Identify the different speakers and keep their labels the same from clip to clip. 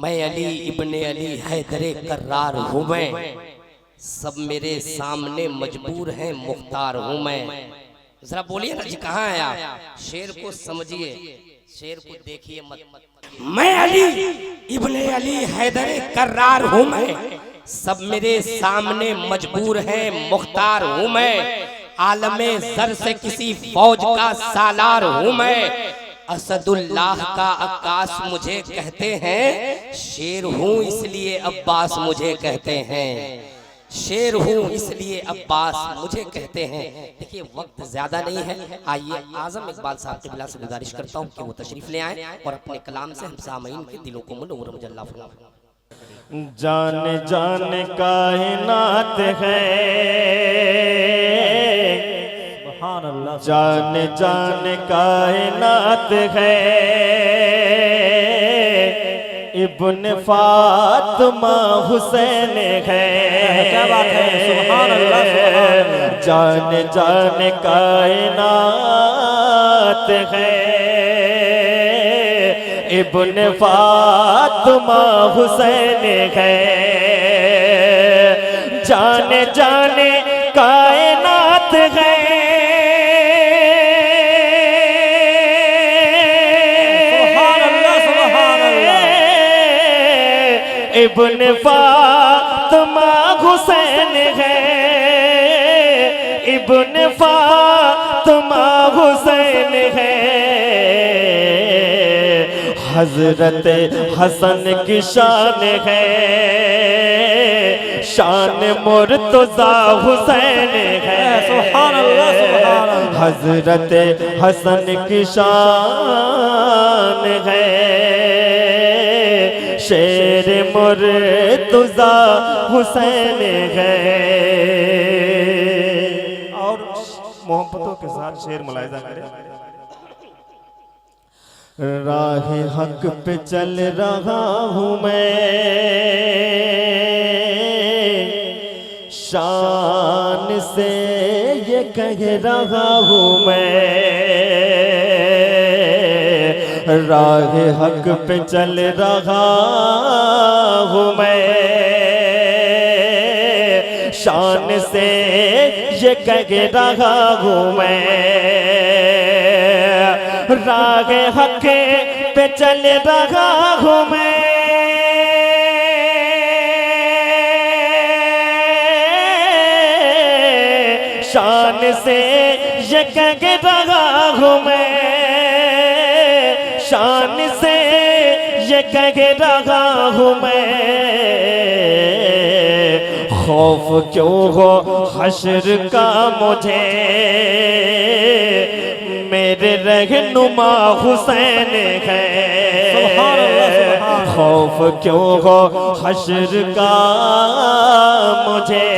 Speaker 1: मैं अली इब्ने अली हैदरे कर्रार हूँ मैं, सब मेरे सामने मजबूर हैं मुख्तार हूँ मैं। जरा बोलिए ना जी, कहाँ है आप? शेर को समझिए, शेर को देखिए मत। मैं अली इब्ने अली हैदरे कर्रार हूँ मैं, सब मेरे सामने मजबूर हैं मुख्तार हूँ मैं। आलमे जर से किसी फौज का सालार हूँ मैं, असदुल्लाह का अक्कास मुझे कहते हैं। शेर हूँ इसलिए अब्बास मुझे कहते हैं, शेर हूँ इसलिए अब्बास मुझे कहते हैं। देखिए वक्त ज्यादा नहीं है, आइए आजम इकबाल साहब के बिला से गुजारिश करता हूँ कि वो तशरीफ ले आए और अपने कलाम से हम सामईन के दिलों को मुनव्वर मुजल्ला फरमाएं।
Speaker 2: जाने जाने कायनात है, जाने जाने कायनात है, इब्न फातिमा हुसैन है। क्या बात है, सुभान अल्लाह। जाने जाने कायनात है, इब्न फातिमा हुसैन है। जाने जाने कायनात है, इब्न फातिमा हुसैन है, इब्न फातिमा हुसैन है। हजरत हसन की शान है, शान मुर्तजा हुसैन है। सुभान अल्लाह, सुभान अल्लाह। हजरत हसन की शान है, शेर मुर्तजा हुसैन है। और मोहब्बतों के साथ शेर मुलाहिजा करें। राह हक पे चल रहा हूँ मैं, शान से ये कह रहा हूँ मैं। राह हक पे चल रहा हूँ मैं, शान से ये कह रहा हूँ मैं। राह हक पे चल रहा हूँ मैं, शान से ये कह रहा हूँ मैं, शान से ये कह रहा हूँ मैं। खौफ क्यों हो हश्र का मुझे, मेरे रहनुमा हुसैन है। खौफ क्यों हो हश्र का मुझे,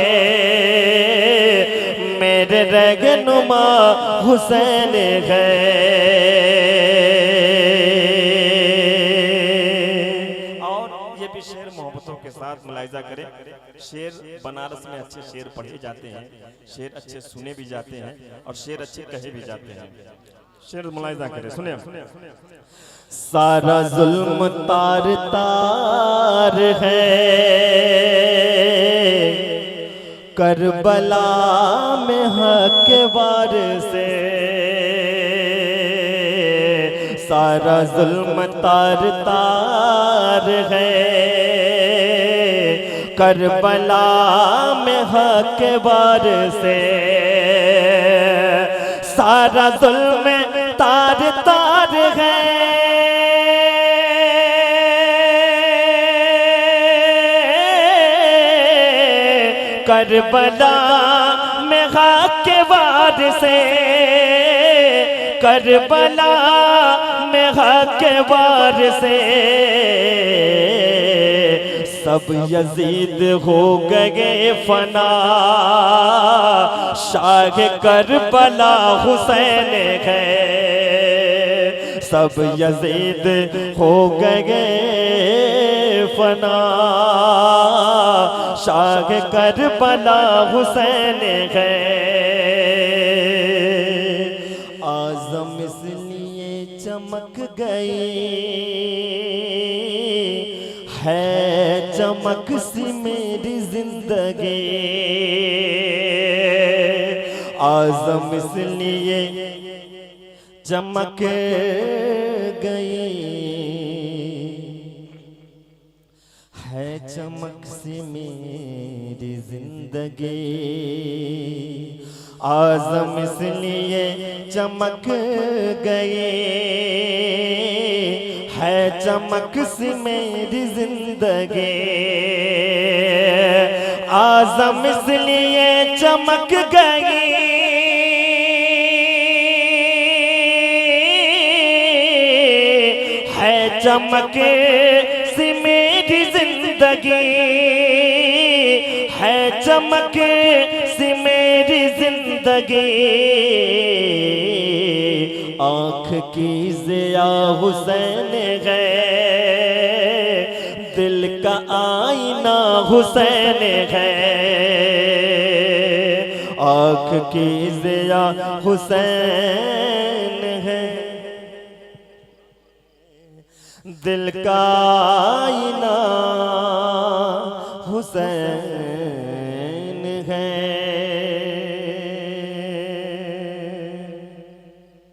Speaker 2: मेरे रहनुमा हुसैन है। और ये भी शेर मोहब्बतों के साथ मुलाहिजा करें। शेर बनारस में अच्छे शेर पढ़े जाते हैं, शेर अच्छे सुने भी जाते हैं और शेर अच्छे कहे भी जाते हैं। शेर मुलाहिजा करें, सुने। सारा जुल्म तार तार है, करबला में हक वार से। सारा जुल्म तार तार है, करबला में हक वार से। सारा जुल्म तार तार है, करबला में हक वार से। करबला में हक वार से सब यजीद हो गए फना, शाह करबला हुसैन है। सब यजीद हो गए फना, शाह करबला हुसैन है। आज़म इसलिए चमक गई, है चमक सी मेरी जिंदगी, आज़म इसलिए चमक गई, है चमक सी मेरी जिंदगी, आज़म इसलिए चमक गई, है चमक सी मेरी जिंदगी, आज़म इसलिए चमक गई, है चमक सी मेरी जिंदगी, है चमक सी मेरी जिंदगी, आँख की ज़िया हुसैन है, दिल का आईना हुसैन है, आँख की ज़िया हुसैन है, दिल का आईना हुसैन है।